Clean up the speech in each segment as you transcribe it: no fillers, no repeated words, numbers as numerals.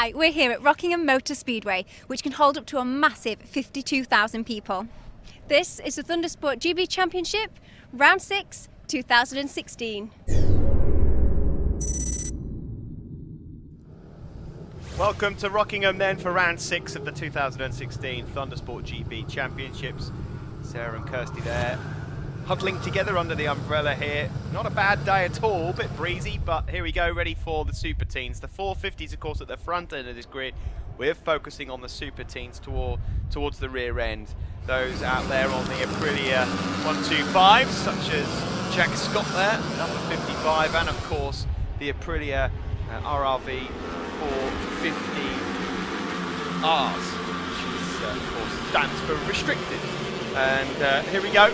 Hi, we're here at Rockingham Motor Speedway, which can hold up to a massive 52,000 people. This is the Thundersport GB Championship, Round 6, 2016. Welcome to Rockingham then for round 6 of the 2016 Thundersport GB Championships. Sarah and Kirsty there, huddling together under the umbrella here. Not a bad day at all, a bit breezy, but here we go, ready for the Superteens. The 450s, of course, at the front end of this grid. We're focusing on the Superteens towards the rear end. Those out there on the Aprilia 125s, such as Jack Scott there, number 55, and of course the Aprilia RRV 450Rs, which is, of course, stands for restricted. And here we go.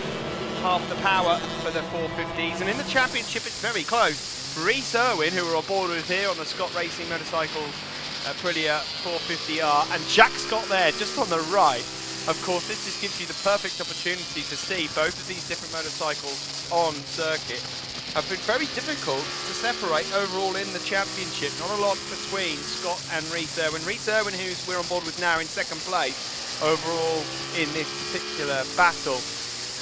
Half the power for the 450s, and in the championship it's very close. Rhys Irwin, who we're on board with here on the Scott Racing Motorcycles Aprilia 450R, and Jack Scott there just on the right. Of course, this just gives you the perfect opportunity to see both of these different motorcycles on circuit. Have been very difficult to separate overall in the championship. Not a lot between Scott and Rhys Irwin. Rhys Irwin, who we're on board with now in second place overall in this particular battle,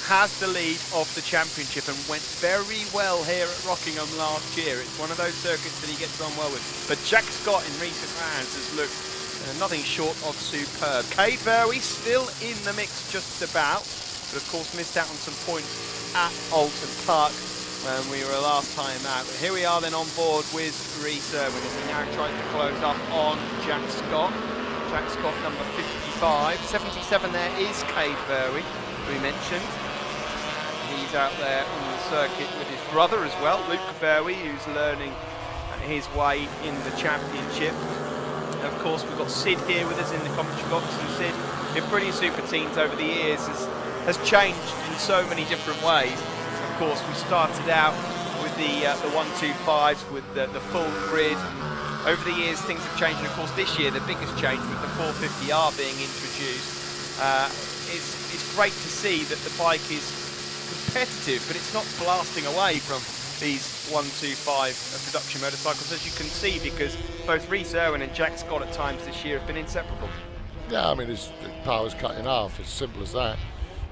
has the lead of the championship and went very well here at Rockingham last year. It's one of those circuits that he gets on well with. But Jack Scott in recent rounds has looked nothing short of superb. Cade Verwey still in the mix just about, but of course missed out on some points at Alton Park when we were last time out. But here we are then on board with Rhys Irwin as he now tries to close up on Jack Scott. Jack Scott number 55. 77 there is Cade Verwey, we mentioned. He's out there on the circuit with his brother as well, Luke Verwey, who's learning his way in the championship. Of course, we've got Syd here with us in the commentary box, and Syd, in Aprilia Superteens over the years, has changed in so many different ways. Of course, we started out with the 125s, with the full grid. Over the years, things have changed, and of course, this year, the biggest change with the 450R being introduced. It's great to see that the bike is competitive, but it's not blasting away from these 125 production motorcycles, as you can see, because both Rhys Irwin and Jack Scott at times this year have been inseparable. Yeah, I mean, the power's cut in half, it's simple as that.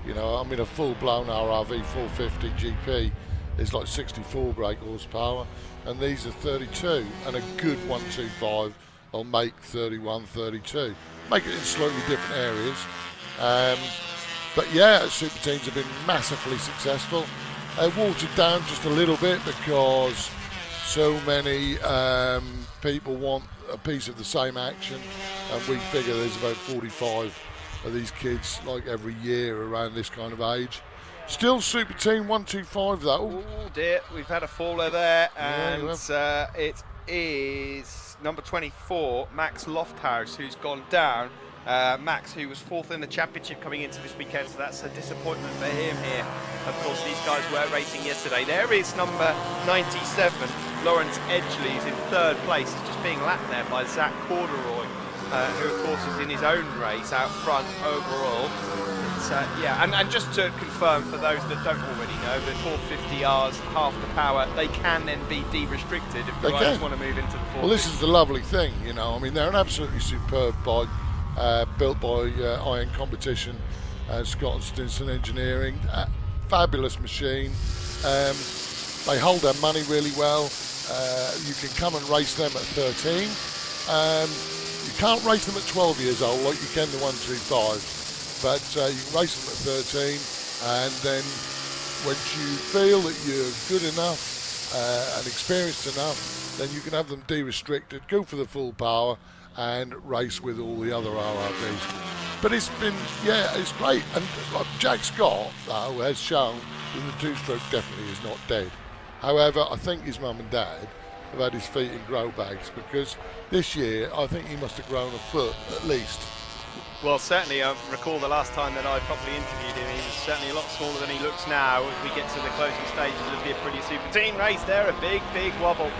You know, I mean, a full-blown RRV 450 GP is like 64 brake horsepower, and these are 32, and a good 125 will make 31, 32. Make it in slightly different areas. But yeah, Superteens have been massively successful. Watered down just a little bit because so many people want a piece of the same action, and we figure there's about 45 of these kids like every year around this kind of age. Still Superteen 125 though. Oh dear, we've had a faller there, and it is number 24, Max Lofthouse, who's gone down. Max, who was 4th in the championship coming into this weekend, so that's a disappointment for him here. Of course, these guys were racing yesterday. There is number 97, Lawrence Edgley, is in 3rd place. He's just being lapped there by Zach Corduroy, who of course is in his own race out front overall. It's, and just to confirm for those that don't already know, the 450Rs, half the power, they can then be de-restricted if the riders want to move into the 450. Well, this is the lovely thing, you know. I mean, they're an absolutely superb bike. Built by Iron Competition, Scott Stinson Engineering. Fabulous machine. They hold their money really well. You can come and race them at 13. You can't race them at 12 years old like you can the 125, but you can race them at 13, and then once you feel that you're good enough and experienced enough, then you can have them de-restricted, go for the full power, and race with all the other RRVs. But it's been, it's great. And like Jack Scott, though, has shown that the two-stroke definitely is not dead. However, I think his mum and dad have had his feet in grow bags, because this year I think he must have grown a foot at least. Well, certainly, I recall the last time that I properly interviewed him, he was certainly a lot smaller than he looks now. As we get to the closing stages of the Aprilia Superteen race there, a big wobble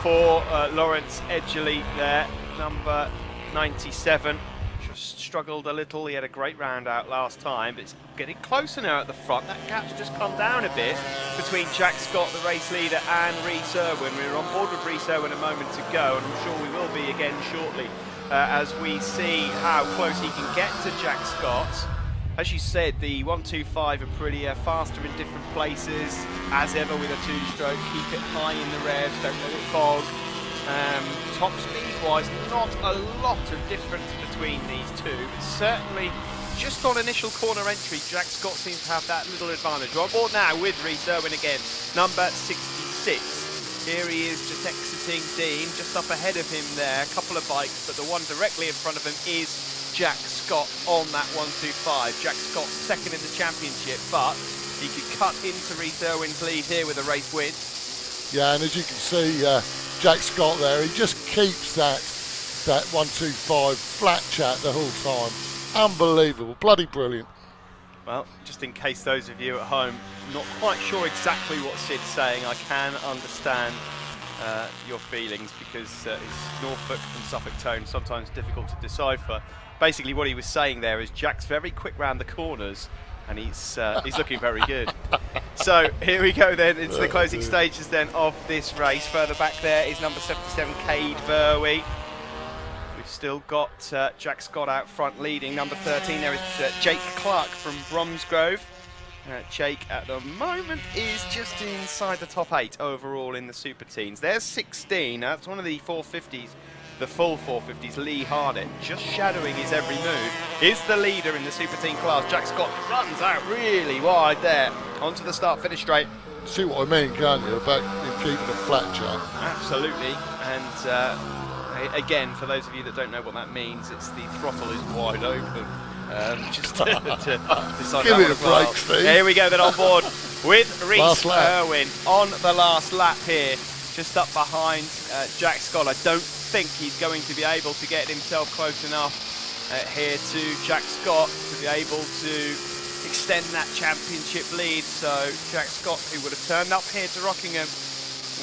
for Lawrence Edgley there. Number 97 just struggled a little. He had a great round out last time, but it's getting closer now at the front. That gap's just come down a bit between Jack Scott, the race leader, and Rhys Irwin. We were on board with Rhys Irwin a moment ago, and I'm sure we will be again shortly as we see how close he can get to Jack Scott. As you said, the 125 Aprilia faster in different places, as ever with a two-stroke. Keep it high in the revs, don't let it fog. Top speed-wise, not a lot of difference between these two, but certainly just on initial corner entry, Jack Scott seems to have that little advantage. We're on board now with Rhys Irwin again, number 66. Here he is just exiting Dean, just up ahead of him there, a couple of bikes, but the one directly in front of him is Jack Scott on that 125. Jack Scott second in the championship, but he could cut into Rhys Irwin's lead here with a race win. Yeah, and as you can see, Jack Scott there, he just keeps that 125 flat chat the whole time. Unbelievable, bloody brilliant. Well, just in case those of you at home not quite sure exactly what Syd's saying, I can understand your feelings, because his Norfolk and Suffolk tone sometimes difficult to decipher. Basically what he was saying there is Jack's very quick round the corners, and he's looking very good. So here we go then into the closing stages then of this race. Further back there is number 77 Cade Verwey. We've still got Jack Scott out front leading. Number 13 there is Jake Clark from Bromsgrove. Jake at the moment is just inside the top 8 overall in the Superteens. There's 16, that's one of the 450s, the full 450s, Lee Hardett, just shadowing his every move, is the leader in the Superteen class. Jack Scott runs out really wide there, onto the start-finish straight. See what I mean, can't you, about keeping a flat chat? Absolutely, and again, for those of you that don't know what that means, it's the throttle is wide open. Just to decide Give that it one a as well. break, Steve. Here we go then on board with Rhys Irwin on the last lap here, just up behind Jack Scott. I don't think he's going to be able to get himself close enough here to Jack Scott to be able to extend that championship lead. So Jack Scott, who would have turned up here to Rockingham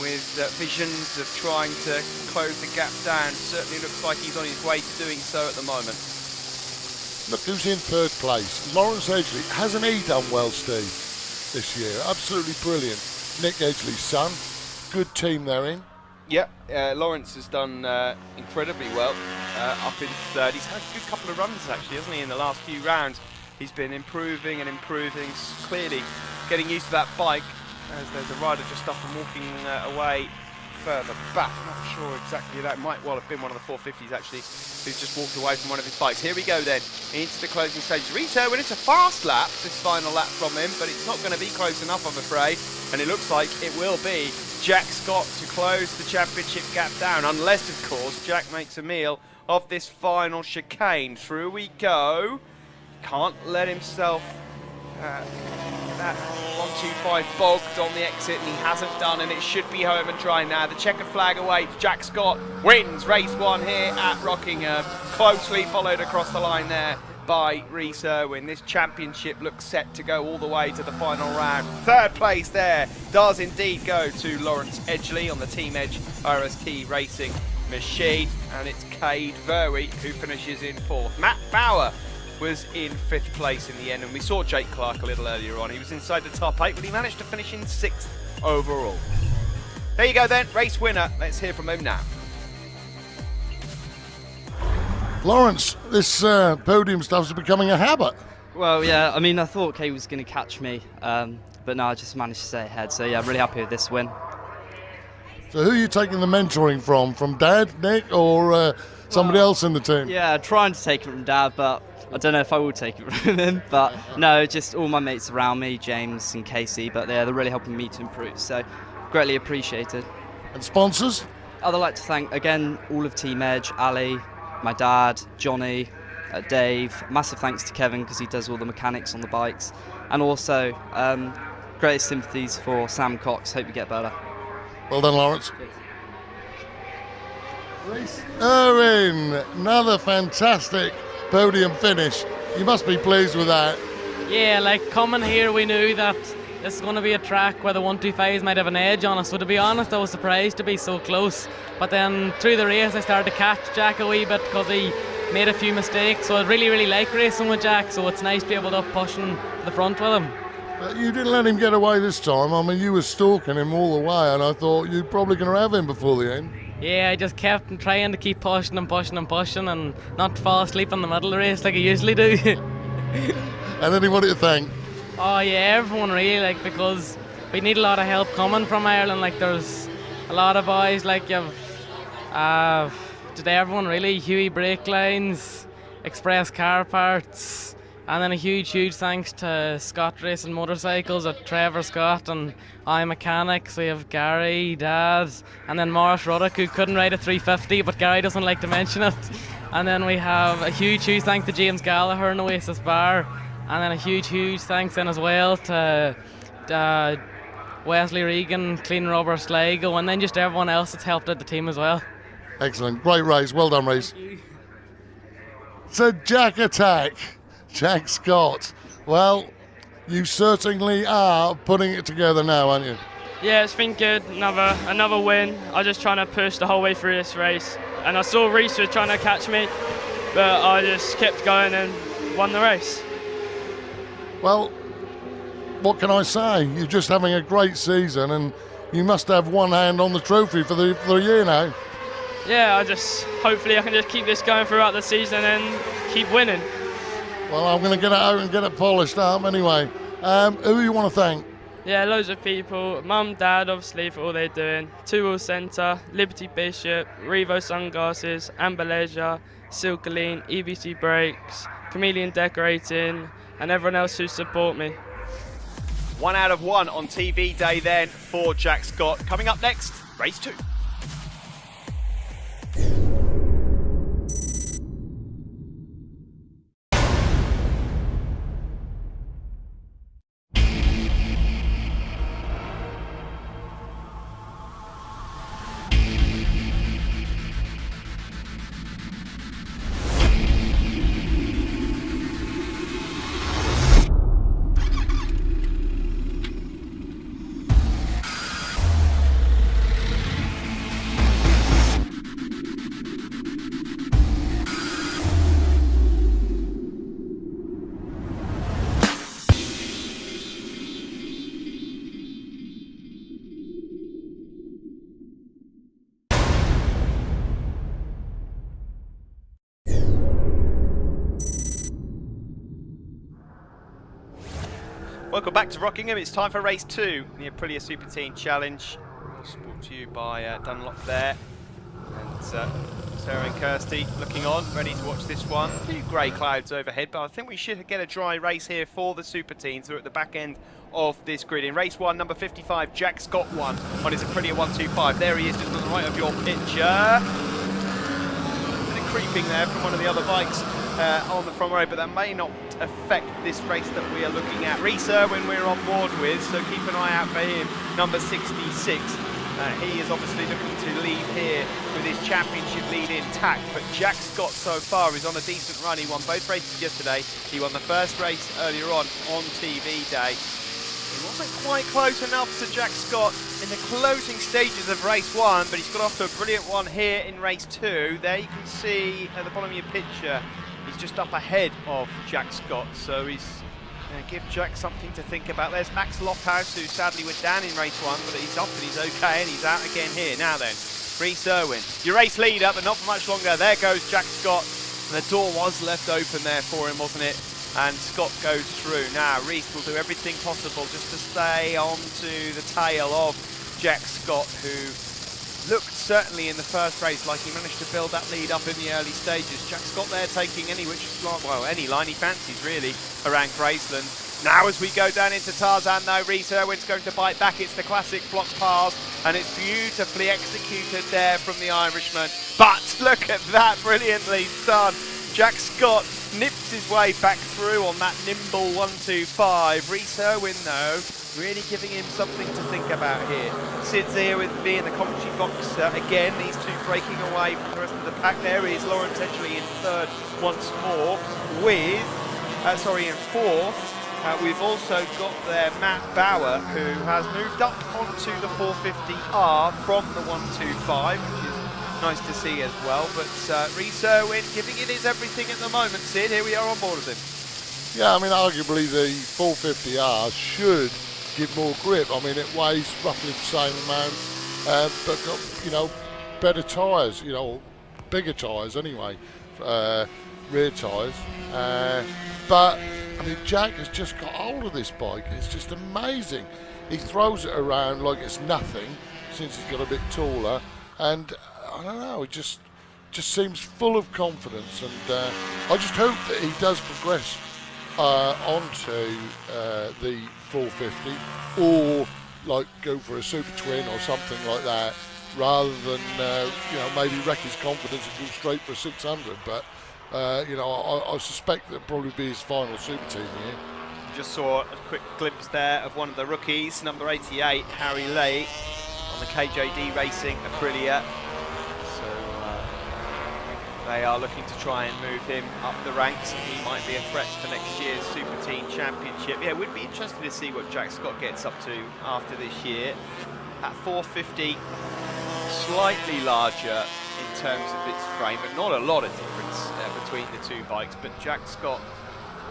with visions of trying to close the gap down, certainly looks like he's on his way to doing so at the moment. Look who's in third place. Lawrence Edgley. Hasn't he done well, Steve, this year? Absolutely brilliant. Nick Edgley's son. Good team they're in. Yeah, Lawrence has done incredibly well up in third. He's had a good couple of runs actually, hasn't he, in the last few rounds. He's been improving and improving, clearly getting used to that bike, as there's a rider just up and walking away further back. I'm not sure exactly, that might well have been one of the 450s actually, who's just walked away from one of his bikes. Here we go then, into the closing stages. Rhys Irwin, it's a fast lap, this final lap from him, but it's not going to be close enough, I'm afraid. And it looks like it will be Jack Scott to close the championship gap down, unless, of course, Jack makes a meal of this final chicane. Through we go. Can't let himself that 125 bogged on the exit, and he hasn't done, and it should be home and dry now. The checkered flag awaits. Jack Scott wins race 1 here at Rockingham, closely followed across the line there by Rhys Irwin. This championship looks set to go all the way to the final round. Third place there does indeed go to Lawrence Edgley on the Team Edge RST Racing machine, and it's Cade Verwey who finishes in 4th. Matt Bauer was in 5th place in the end, and we saw Jake Clark a little earlier on. He was inside the top 8, but he managed to finish in 6th overall. There you go then, race winner. Let's hear from him now. Lawrence, this podium stuff's becoming a habit. Well, yeah, I mean, I thought Kay was going to catch me, but no, I just managed to stay ahead. So, yeah, really happy with this win. So who are you taking the mentoring from? From Dad, Nick, or somebody else in the team? Yeah, trying to take it from Dad, but I don't know if I will take it from him. But no, just all my mates around me, James and Casey, but they're really helping me to improve. So, greatly appreciated. And sponsors? I'd like to thank, again, all of Team Edge, Ali, my dad, Johnny, Dave. Massive thanks to Kevin because he does all the mechanics on the bikes. And also, greatest sympathies for Sam Cox. Hope you get better. Well done, Lawrence. Rhys Irwin, another fantastic podium finish. You must be pleased with that. Yeah, like coming here, we knew that this is going to be a track where the 125s might have an edge on us. So to be honest, I was surprised to be so close. But then through the race, I started to catch Jack a wee bit because he made a few mistakes. So I really like racing with Jack. So it's nice to be able to push to the front with him. But you didn't let him get away this time. I mean, you were stalking him all the way, and I thought you're probably going to have him before the end. Yeah, I just kept trying to keep pushing and pushing and pushing and not fall asleep in the middle of the race like I usually do. And anybody to thank? Oh yeah, everyone really, like, because we need a lot of help coming from Ireland. Like, there's a lot of boys, like, you've today everyone really, Huey Brake Lines, Express Car Parts, and then a huge thanks to Scott Racing Motorcycles at Trevor Scott and I Mechanics. We have Gary, Dad, and then Morris Ruddock, who couldn't ride a 350, but Gary doesn't like to mention it. And then we have a huge thanks to James Gallagher and Oasis Bar, and then a huge thanks then as well to Wesley Regan, Clean Rubber Sligo, and then just everyone else that's helped out the team as well. Excellent, great race, well done, Reese. So Jack Attack, Jack Scott. Well, you certainly are putting it together now, aren't you? Yeah, it's been good. Another win. I was just trying to push the whole way through this race, and I saw Reese was trying to catch me, but I just kept going and won the race. Well, what can I say? You're just having a great season, and you must have one hand on the trophy for the year now. Yeah, hopefully I can just keep this going throughout the season and keep winning. Well, I'm going to get it out and get it polished up anyway. Who do you want to thank? Yeah, loads of people. Mum, Dad, obviously, for all they're doing. Two Wheel Centre, Liberty Bishop, Revo Sunglasses, Amber Leisure, Silkaline, EBC Brakes, Chameleon Decorating, and everyone else who support me. 1 out of 1 on TV day then for Jack Scott. Coming up next, race 2. Welcome back to Rockingham. It's time for race 2, the Aprilia Superteen Challenge. Brought to you by Dunlop there. And Sarah and Kirsty looking on, ready to watch this one. A few grey clouds overhead, but I think we should get a dry race here for the Superteens. We're at the back end of this grid. In race 1, number 55, Jack Scott won on his Aprilia 125. There he is, just on the right of your picture. Bit of creeping there from one of the other bikes on the front row, but that may not affect this race that we are looking at. Reese Irwin we're on board with, so keep an eye out for him, number 66. He is obviously looking to lead here with his championship lead intact, but Jack Scott so far is on a decent run. He won both races yesterday. He won the first race earlier on TV day. He wasn't quite close enough to Jack Scott in the closing stages of race 1, but he's got off to a brilliant one here in race 2. There you can see at the bottom of your picture, he's just up ahead of Jack Scott, so he's give Jack something to think about. There's Max Lofthouse, who sadly went down in race 1, but he's up and he's okay, and he's out again here. Now then, Reese Irwin, your race leader, but not for much longer. There goes Jack Scott, and the door was left open there for him, wasn't it? And Scott goes through. Now, Reese will do everything possible just to stay on to the tail of Jack Scott, who looked certainly in the first race like he managed to build that lead up in the early stages. Jack Scott there taking any line he fancies really around Graceland. Now as we go down into Tarzan though, Reese Irwin's going to bite back. It's the classic block pass, and it's beautifully executed there from the Irishman. But look at that, brilliantly done. Jack Scott nips his way back through on that nimble 125. Reese Irwin though, really giving him something to think about here. Syd's here with me in the commentary box again. These two breaking away from the rest of the pack. There is Lawrence Edgley in third once more with, in fourth. We've also got there Matt Bauer, who has moved up onto the 450R from the 125, which is nice to see as well. But Reese Irwin giving it his everything at the moment. Syd, here we are on board with him. Yeah, I mean, arguably the 450R should give more grip. I mean, it weighs roughly the same amount, but got, better tyres, you know, bigger tyres anyway, rear tyres. But I mean, Jack has just got hold of this bike. It's just amazing. He throws it around like it's nothing since he's got a bit taller, and I don't know, it just seems full of confidence, and I just hope that he does progress onto the 450, or like go for a Super Twin or something like that, rather than you know, maybe wreck his confidence and go straight for a 600. But you know, I suspect that'll probably be his final Superteen here. Just saw a quick glimpse there of one of the rookies, number 88, Harry Lay, on the KJD Racing Aprilia. They are looking to try and move him up the ranks. He might be a threat for next year's Superteen Championship. Yeah, we'd be interested to see what Jack Scott gets up to after this year. At 450, slightly larger in terms of its frame, but not a lot of difference between the two bikes. But Jack Scott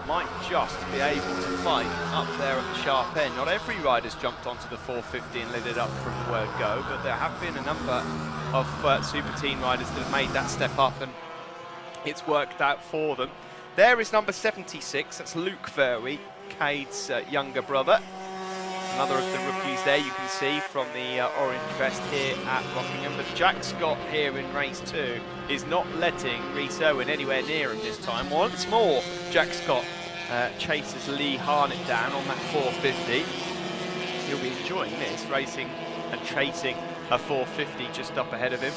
might just be able to fight up there at the sharp end. Not every rider's jumped onto the 450 and lit it up from the word go, but there have been a number of Superteen riders that have made that step up, and it's worked out for them. There is number 76, that's Luke Verwey, Cade's younger brother. Another of the rookies there, you can see from the orange vest here at Rockingham. But Jack Scott here in race 2 is not letting Rhys Owen anywhere near him this time. Once more, Jack Scott chases Lee Harnett down on that 450. He'll be enjoying this, racing and chasing a 450 just up ahead of him.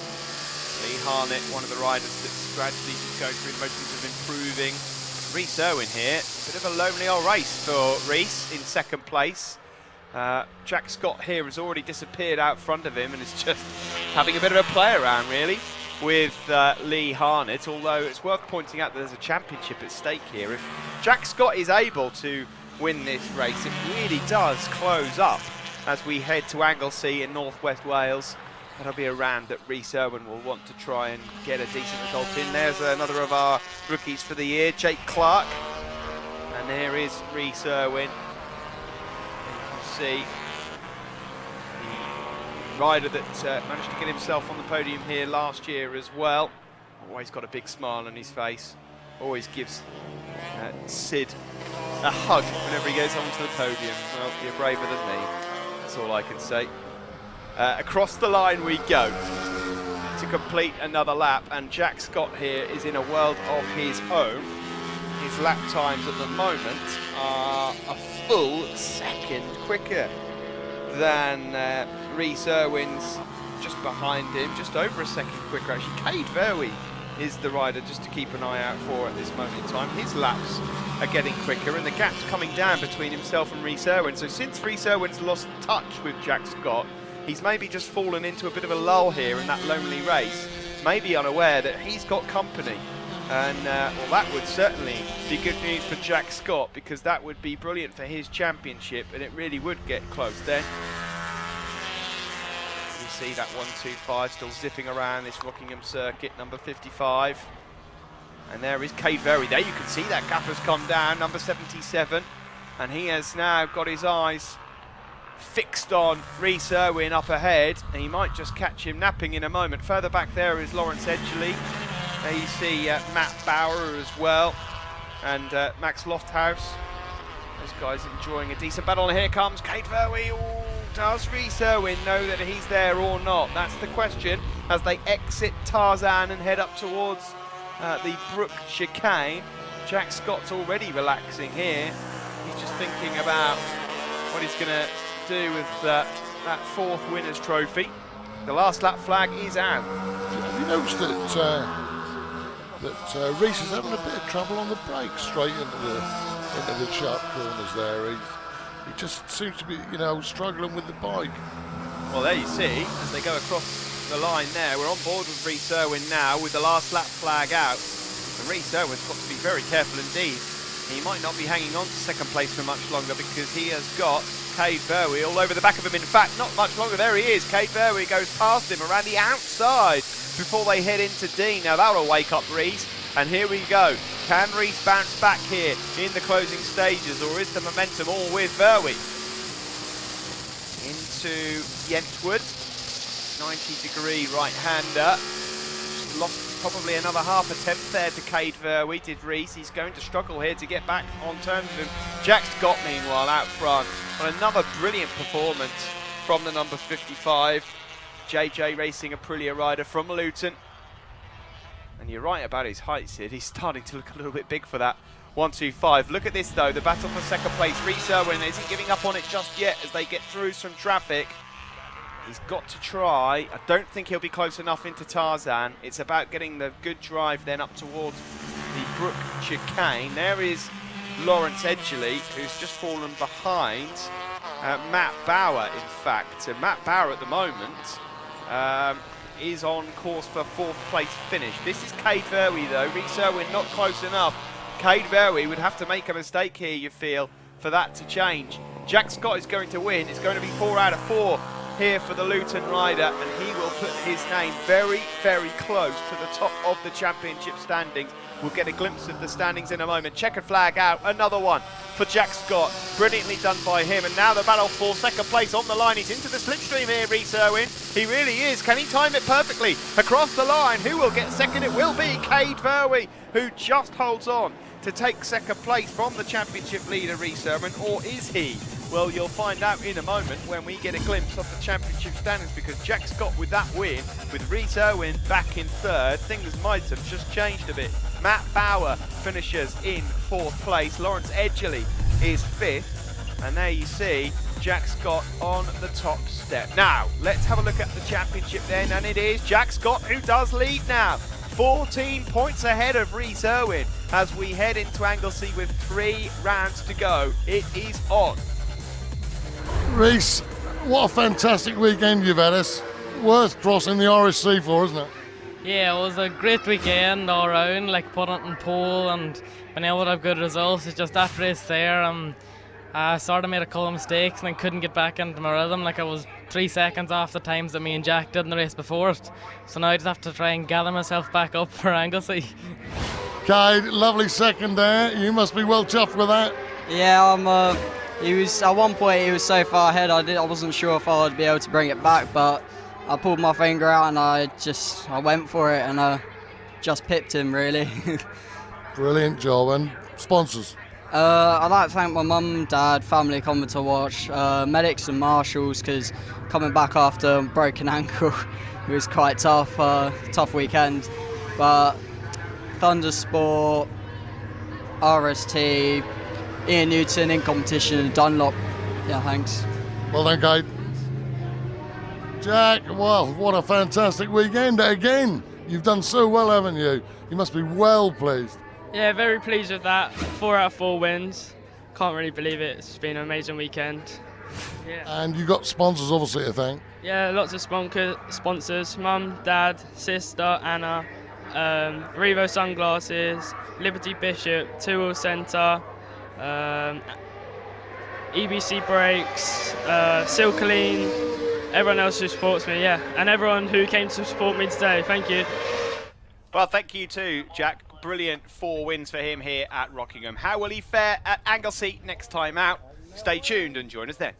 Lee Harnett, one of the riders that's gradually just going through the motions of improving. Rhys Owen here, bit of a lonely old race for Rhys in second place. Jack Scott here has already disappeared out front of him and is just having a bit of a play around really with Lee Harnett, although it's worth pointing out that there's a championship at stake here. If Jack Scott is able to win this race, it really does close up as we head to Anglesey in northwest Wales. That'll be a round that Rhys Owen will want to try and get a decent result in. There's another of our rookies for the year, Jake Clark. And there is Rhys Owen. You can see the rider that managed to get himself on the podium here last year as well. Always got a big smile on his face. Always gives Syd a hug whenever he goes onto the podium. Well, you're braver than me. That's all I can say. Across the line we go to complete another lap, and Jack Scott here is in a world of his own. His lap times at the moment are a full second quicker than Rhys Owen's, just behind him, just over a second quicker actually. Cade Verwey is the rider just to keep an eye out for at this moment in time. His laps are getting quicker and the gap's coming down between himself and Rhys Owen. So since Rhys Owen's lost touch with Jack Scott, he's maybe just fallen into a bit of a lull here in that lonely race, maybe unaware that he's got company. And well, that would certainly be good news for Jack Scott, because that would be brilliant for his championship, and it really would get close then. You see that 125 still zipping around this Rockingham circuit, number 55. And there is Cade Verwey. There you can see that gap has come down, number 77. And he has now got his eyes fixed on Rhys Owen up ahead, and he might just catch him napping in a moment. Further back there is Lawrence Edgley. There you see Matt Bauer as well, and Max Lofthouse. Those guys enjoying a decent battle, and here comes Cade Verwey. Ooh, does Rhys Owen know that he's there or not? That's the question as they exit Tarzan and head up towards the Brook chicane. Jack Scott's already relaxing here. He's just thinking about what he's going to do with that fourth winner's trophy. The last lap flag is out. Have you noticed that Rhys is having a bit of trouble on the brakes straight into the sharp corners there? He just seems to be, you know, struggling with the bike. Well, there you see, as they go across the line there, we're on board with Rhys Owen now with the last lap flag out. And Rhys Owen's got to be very careful indeed. He might not be hanging on to second place for much longer, because he has got Cade Verwey all over the back of him. In fact, not much longer. There he is. Cade Verwey goes past him around the outside before they head into Dean. Now that'll wake up Rhys. And here we go. Can Rhys bounce back here in the closing stages, or is the momentum all with Verwey? Into Yentwood. 90-degree right-hander. Lost probably another half attempt there to Cade Verwey, did Reese. He's going to struggle here to get back on terms with him. Jack Scott, meanwhile, out front. On another brilliant performance from the number 55. JJ Racing Aprilia rider from Luton. And you're right about his height, Sid. He's starting to look a little bit big for that 125. Look at this, though. The battle for second place. Reese Irwin isn't giving up on it just yet as they get through some traffic. He's got to try. I don't think he'll be close enough into Tarzan. It's about getting the good drive then up towards the Brook chicane. There is Lawrence Edgley, who's just fallen behind Matt Bauer, in fact. So Matt Bauer at the moment is on course for 4th place finish. This is Cade Verwey, though. Reese Irwin not close enough. Cade Verwey would have to make a mistake here, you feel, for that to change. Jack Scott is going to win. It's going to be 4 out of 4 here for the Luton rider, and he will put his name very, very close to the top of the championship standings. We'll get a glimpse of the standings in a moment. Checkered flag out, another one for Jack Scott. Brilliantly done by him, and now the battle for second place on the line. He's into the slipstream here, Reese Irwin. He really is. Can he time it perfectly across the line? Who will get second? It will be Cade Verwey, who just holds on to take second place from the championship leader, Reese Irwin, or is he? Well, you'll find out in a moment when we get a glimpse of the championship standings, because Jack Scott with that win, with Reese Irwin back in 3rd, things might have just changed a bit. Matt Bauer finishes in 4th place. Lawrence Edgley is 5th. And there you see Jack Scott on the top step. Now, let's have a look at the championship then, and it is Jack Scott who does lead now. 14 points ahead of Reese Irwin as we head into Anglesey with 3 rounds to go. It is on. Reese, what a fantastic weekend you've had us. Worth crossing the RSC for, isn't it? Yeah, it was a great weekend all round, like putting it in pole and being able to have good results. It's just that race there, I sort of made a couple of mistakes and then couldn't get back into my rhythm. Like I was 3 seconds off the times that me and Jack did in the race before it. So now I just have to try and gather myself back up for Anglesey. Cade, lovely second there. You must be well chuffed with that. Yeah, he was at one point he was so far ahead I wasn't sure if I would be able to bring it back, but I pulled my finger out and I went for it and I just pipped him really. Brilliant job. And sponsors? I'd like to thank my mum, dad, family coming to watch, medics and marshals, because coming back after a broken ankle it was quite tough weekend. But Thundersport, RST, Ian Newton in competition, Dunlop. Yeah, thanks. Well done, Cade. Jack, well, what a fantastic weekend again. You've done so well, haven't you? You must be well pleased. Yeah, very pleased with that. 4 out of 4 wins. Can't really believe it. It's been an amazing weekend. Yeah. And you got sponsors, obviously, to thank. Yeah, lots of sponsors. Mum, Dad, sister, Anna, Revo Sunglasses, Liberty Bishop, Two Wheel Centre, EBC Brakes, Silkaleen, everyone else who supports me, yeah. And everyone who came to support me today. Thank you. Well, thank you too, Jack. Brilliant 4 wins for him here at Rockingham. How will he fare at Anglesey next time out? Stay tuned and join us then.